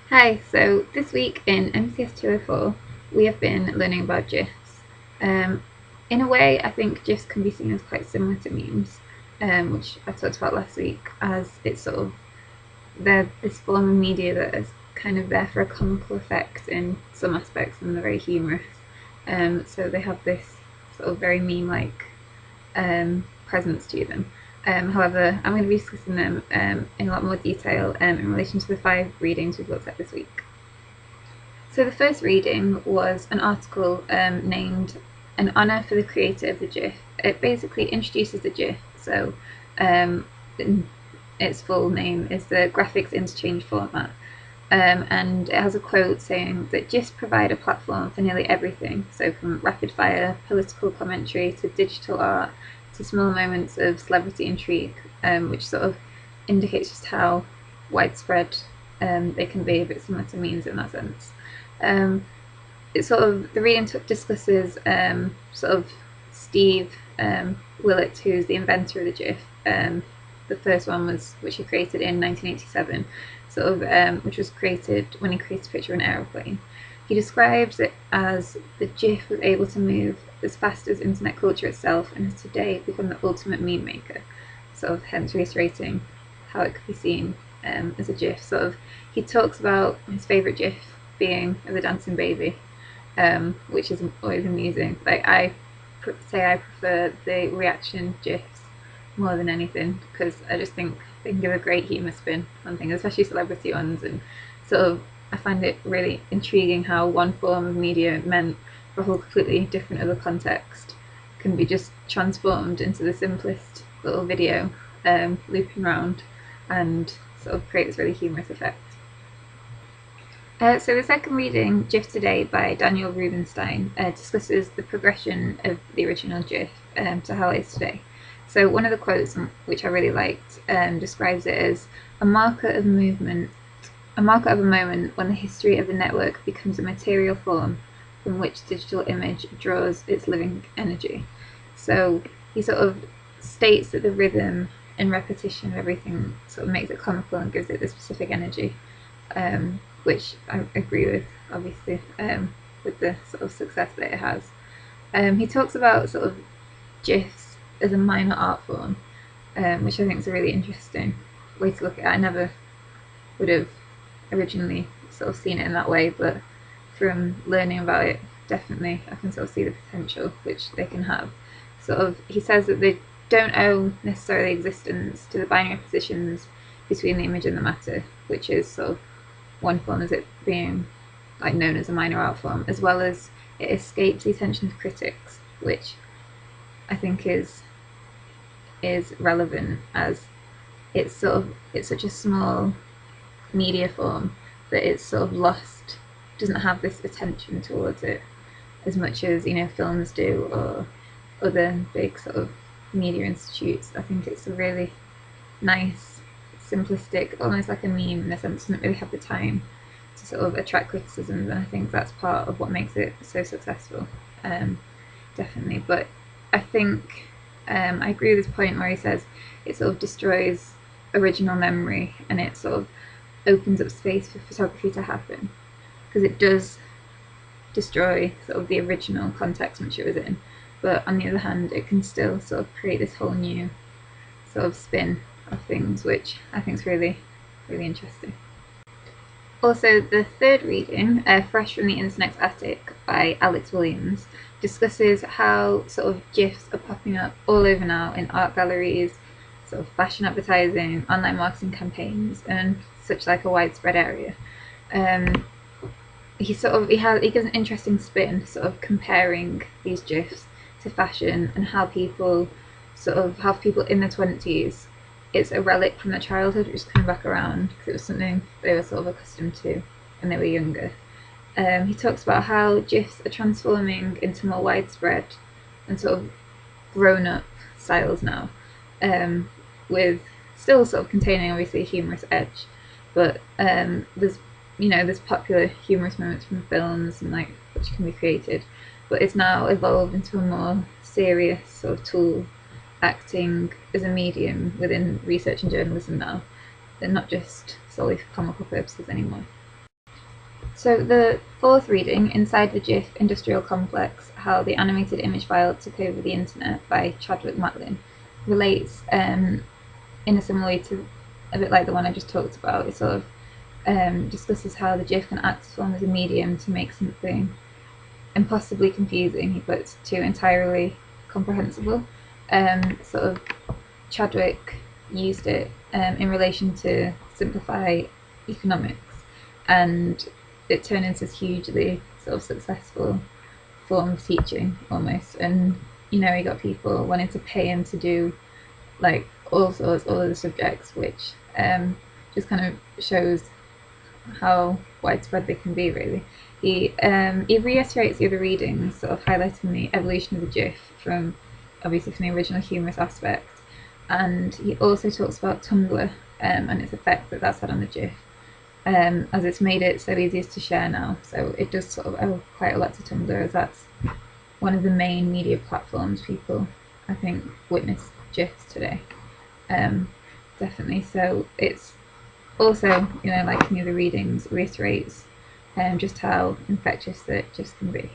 Hi, so this week in MCS204 we have been learning about GIFs. In a way, I think GIFs can be seen as quite similar to memes, which I talked about last week, as it's sort of they're this form of media that is kind of there for a comical effect in some aspects and they're very humorous. So they have this sort of very meme-like presence to them. However, I'm going to be discussing them in a lot more detail in relation to the 5 readings we've looked at this week. So the first reading was an article named "An Honour for the Creator of the GIF." It basically introduces the GIF. So its full name is the Graphics Interchange Format. And it has a quote saying that GIFs provide a platform for nearly everything, so from rapid fire political commentary to digital art to small moments of celebrity intrigue, which sort of indicates just how widespread they can be, a bit similar to memes in that sense. It's sort of the reading discusses sort of Steve Willett, who's the inventor of the GIF. The first one was which he created in 1987, sort of which was created when he created a picture of an aeroplane. He describes it as the GIF was able to move as fast as internet culture itself and has today become the ultimate meme maker. Sort of hence reiterating how it could be seen as a GIF. Sort of he talks about his favourite GIF being of the dancing baby, which is always amusing. Like I say I prefer the reaction GIFs more than anything because I just think they can give a great humour spin on things, especially celebrity ones, and sort of I find it really intriguing how one form of media meant for a whole completely different other context can be just transformed into the simplest little video looping around and sort of create this really humorous effect. So the second reading, GIF Today by Daniel Rubenstein, discusses the progression of the original GIF to how it is today. So one of the quotes, which I really liked, describes it as a marker of movement, a marker of a moment when the history of the network becomes a material form from which digital image draws its living energy. So he sort of states that the rhythm and repetition of everything sort of makes it comical and gives it this specific energy, which I agree with, obviously, with the sort of success that it has. He talks about sort of GIFs as a minor art form, which I think is a really interesting way to look at it. I never would have originally sort of seen it in that way, but from learning about it, definitely I can sort of see the potential which they can have. Sort of, he says that they don't owe necessarily existence to the binary positions between the image and the matter, which is sort of one form as it being like known as a minor art form, as well as it escapes the attention of critics, which I think is relevant as it's such a small media form that it's sort of lost, doesn't have this attention towards it as much as films do or other big sort of media institutes. I think it's a really nice, simplistic, almost like a meme in a sense, doesn't really have the time to sort of attract criticism, and I think that's part of what makes it so successful. Definitely, but I think I agree with this point where he says it sort of destroys original memory and it sort of opens up space for photography to happen, because it does destroy sort of the original context in which it was in, but on the other hand it can still sort of create this whole new sort of spin of things, which I think is really, really interesting. Also, the third reading, Fresh from the Internet's Attic by Alex Williams, discusses how sort of GIFs are popping up all over now in art galleries, sort of fashion advertising, online marketing campaigns, and such like a widespread area. He gives an interesting spin, sort of comparing these GIFs to fashion and how people in their 20s, it's a relic from their childhood which is coming back around because it was something they were sort of accustomed to when they were younger. He talks about how GIFs are transforming into more widespread and sort of grown-up styles now, with still sort of containing obviously a humorous edge, but there's popular humorous moments from films and like which can be created, but it's now evolved into a more serious sort of tool, acting as a medium within research and journalism now. They're not just solely for comical purposes anymore. So the fourth reading, Inside the GIF Industrial Complex, How the Animated Image File Took Over the Internet by Chadwick Matlin, relates in a similar way to a bit like the one I just talked about. It sort of discusses how the GIF can act as a medium to make something impossibly confusing but to entirely comprehensible. Sort of Chadwick used it in relation to simplify economics, and it turned into this hugely sort of successful form of teaching almost. And you know, he got people wanting to pay him to do like all of the subjects, which just kind of shows how widespread they can be, really. He reiterates the other readings, sort of highlighting the evolution of the GIF from obviously from the original humorous aspect, and he also talks about Tumblr and its effect that that's had on the GIF, as it's made it so easy to share now. So it does sort of owe quite a lot to Tumblr, as that's one of the main media platforms people, I think, witness GIFs today. Definitely. So it's also, you know, like any of the readings, reiterates just how infectious that GIFs can be.